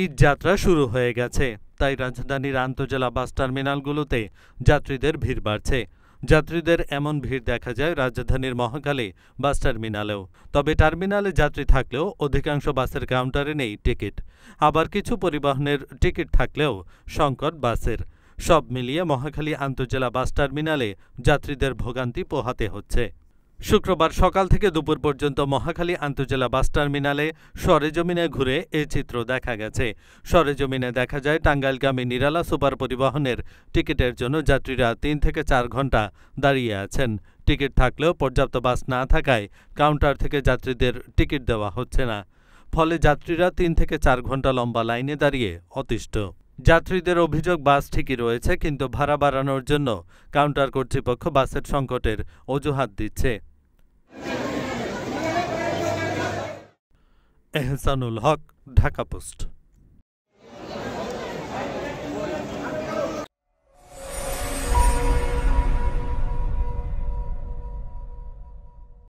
ঈদ যাত্রা শুরু হয়ে গেছে, তাই রাজধানীর আন্তজেলা বাস টার্মিনালগুলোতে যাত্রীদের ভিড় বাড়ছে। যাত্রীদের এমন ভিড় দেখা যায় রাজধানীর মহাখালী বাস টার্মিনালেও। তবে টার্মিনালে যাত্রী থাকলেও অধিকাংশ বাসের কাউন্টারে নেই টিকিট। আবার কিছু পরিবহনের টিকিট থাকলেও সংকট বাসের। সব মিলিয়ে মহাখালী আন্তজেলা বাস টার্মিনালে যাত্রীদের ভোগান্তি পোহাতে হচ্ছে। শুক্রবার সকাল থেকে দুপুর পর্যন্ত মহাখালী আন্তজেলা বাস টার্মিনালে সরেজমিনে ঘুরে এ চিত্র দেখা গেছে। সরেজমিনে দেখা যায় টাঙ্গাইলগামী নিরালা সুপার পরিবহনের টিকিটের জন্য যাত্রীরা ৩ থেকে ৪ ঘন্টা দাঁড়িয়ে আছেন। টিকিট থাকলেও পর্যাপ্ত বাস না থাকায় কাউন্টার থেকে যাত্রীদের টিকিট দেওয়া হচ্ছে না। ফলে যাত্রীরা ৩ থেকে ৪ ঘন্টা লম্বা লাইনে দাঁড়িয়ে অতিষ্ঠ। যাত্রীদের অভিযোগ, বাস ঠিকই রয়েছে, কিন্তু ভাড়া বাড়ানোর জন্য কাউন্টার কর্তৃপক্ষ বাসের সংকটের অজুহাত দিচ্ছে। এহসানুল হক, ঢাকা পোস্ট।